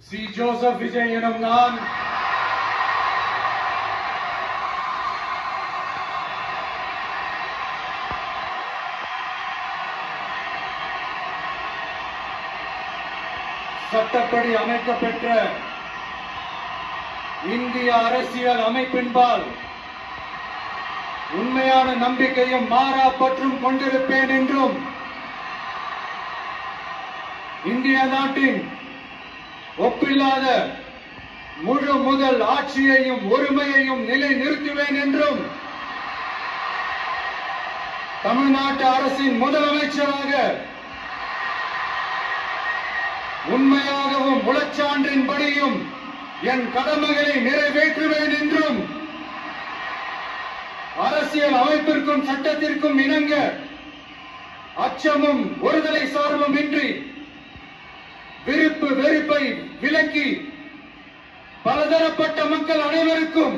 C. Joseph Vijay எனும் நான் சட்டப்படி அமைக்கப்பெற்ற இந்திய அரசியல் அமைப்பின்பால் உண்மையான நம்பிக்கையும் மாறா பற்றும் கொண்டிருப்பேன் என்றும் இந்திய நாட்டின் ஒப்பில்லாத முழு முதல் ஆட்சியையும் உரிமையையும் நிலைநிறுத்துவேன் என்றும் தமிழ்நாட்டு அரசின் முதலமைச்சராக உண்மையாகவும் முழச்சான்றின்படியும் என் கடமைகளை நிறைவேற்றுவேன் என்றும் அரசியல் அமைப்பிற்கும் சட்டத்திற்கும் இணங்க அச்சமும் ஒருதலை சார்பும் இன்றி விருப்பு வெறுப்பை விலக்கி பலதரப்பட்ட மக்கள் அனைவருக்கும்